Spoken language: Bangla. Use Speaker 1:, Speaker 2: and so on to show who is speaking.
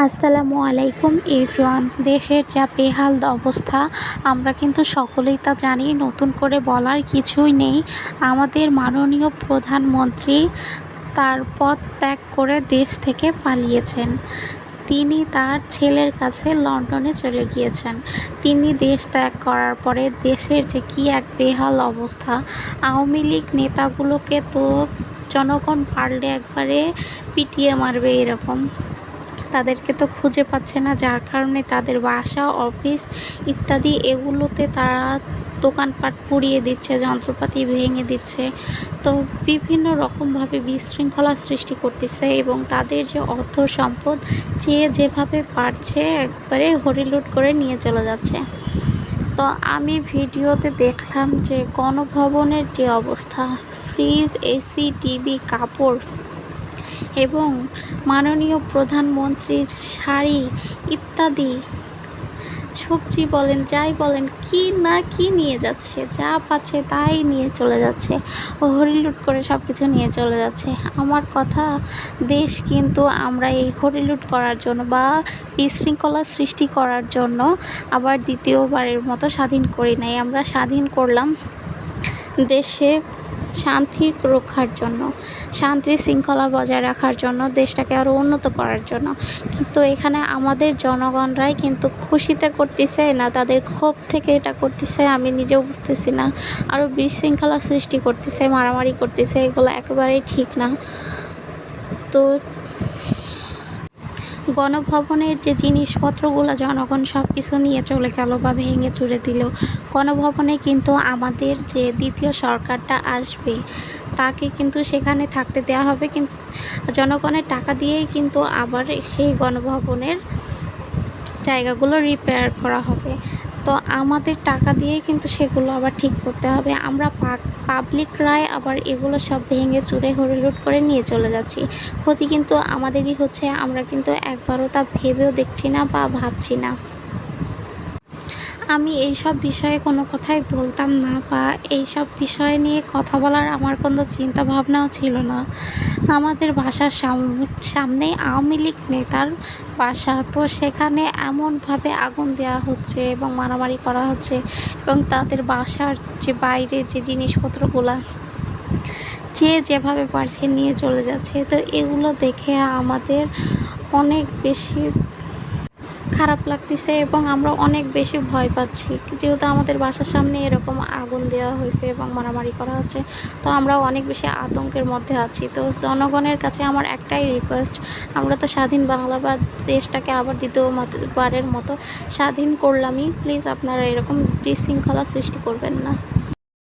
Speaker 1: আসসালামু আলাইকুম এভরিওয়ান। দেশের যা বেহাল অবস্থা আমরা কিন্তু সকলেই তা জানি, নতুন করে বলার কিছুই নেই। আমাদের মাননীয় প্রধানমন্ত্রী তার পদ ত্যাগ করে দেশ থেকে পালিয়েছেন। তিনি তার ছেলের কাছে লন্ডনে চলে গিয়েছেন। তিনি দেশ ত্যাগ করার পরে দেশের যে কী এক বেহাল অবস্থা, আওয়ামী লীগ নেতাগুলোকে তো জনগণ পারলে একবারে পিটিয়ে মারবে এরকম। তাদেরকে তো খুঁজে পাচ্ছে না, যার কারণে তাদের বাসা, অফিস ইত্যাদি এগুলোতে তারা দোকানপাট পুড়িয়ে দিচ্ছে, যন্ত্রপাতি ভেঙে দিচ্ছে। তো বিভিন্ন রকমভাবে বিশৃঙ্খলা সৃষ্টি করতেছে এবং তাদের যে অর্থ সম্পদ যে যেভাবে পারছে একবারে হরিলুট করে নিয়ে চলে যাচ্ছে। তো আমি ভিডিওতে দেখলাম যে গণভবনের যে অবস্থা, ফ্রিজ, এসি, টিভি, কাপড় এবং মাননীয় প্রধানমন্ত্রীর শাড়ি ইত্যাদি, সবজি বলেন, যাই বলেন, কি না কি নিয়ে যাচ্ছে, যা পাচ্ছে তাই নিয়ে চলে যাচ্ছে, হরিলুট করে সব কিছু নিয়ে চলে যাচ্ছে। আমার কথা, দেশ কিন্তু আমরা এই হরিলুট করার জন্য বা বিশৃঙ্খলা সৃষ্টি করার জন্য আবার দ্বিতীয়বারের মতো স্বাধীন করি নাই। আমরা স্বাধীন করলাম দেশে শান্তি রক্ষার জন্য, শান্তি শৃঙ্খলা বজায় রাখার জন্য, দেশটাকে আরও উন্নত করার জন্য। কিন্তু এখানে আমাদের জনগণরাই কিন্তু খুশিতে করতেছে না তাদের ক্ষোভ থেকে এটা করতেছে, আমি নিজেও বুঝতেছি না। আরও বিশৃঙ্খলা সৃষ্টি করতেছে, মারামারি করতেছে, এগুলো একেবারেই ঠিক না। তো গণভবনের যে জিনিসপত্রগুলো জনগণ সব কিছু নিয়ে চলে গেল বা ভেঙে চুরে দিল। গণভবনে কিন্তু আমাদের যে দ্বিতীয় সরকারটা আসবে তাকে কিন্তু সেখানে থাকতে দেওয়া হবে, কিন্তু জনগণের টাকা দিয়েই কিন্তু আবার সেই গণভবনের জায়গাগুলো রিপেয়ার করা হবে। তো আমাদের টাকা দিয়েই কিন্তু সেগুলো আবার ঠিক করতে হবে। আমরা পাবলিকরাই আবার এগুলো সব ভেঙে চুরে হরিলুট করে নিয়ে চলে যাচ্ছি। ক্ষতি কিন্তু আমাদেরই হচ্ছে, আমরা কিন্তু একবারও তা ভেবেও দেখছি না বা ভাবছি না। আমি এইসব বিষয়ে কোনো কথাই বলতাম না বা এইসব বিষয় নিয়ে কথা বলার আমার কোনো চিন্তা ভাবনাও ছিল না। আমাদের বাসার সামনেই আওয়ামী লীগ নেতার বাসা, তো সেখানে এমনভাবে আগুন দেওয়া হচ্ছে এবং মারামারি করা হচ্ছে এবং তাদের বাসার যে বাইরে যে জিনিসপত্রগুলো যে যেভাবে পারছে নিয়ে চলে যাচ্ছে। তো এগুলো দেখে আমাদের অনেক বেশি খারাপ লাগতেছে এবং আমরা অনেক বেশি ভয় পাচ্ছি, যেহেতু আমাদের বাসার সামনে এরকম আগুন দেওয়া হয়েছে এবং মারামারি করা হচ্ছে। তো আমরা অনেক বেশি আতঙ্কের মধ্যে আছি। তো জনগণের কাছে আমার একটাই রিকোয়েস্ট, আমরা তো স্বাধীন বাংলা বা দেশটাকে আবার দ্বিতীয়বারের মতো স্বাধীন করলামই, প্লিজ আপনারা এরকম বিশৃঙ্খলা সৃষ্টি করবেন না।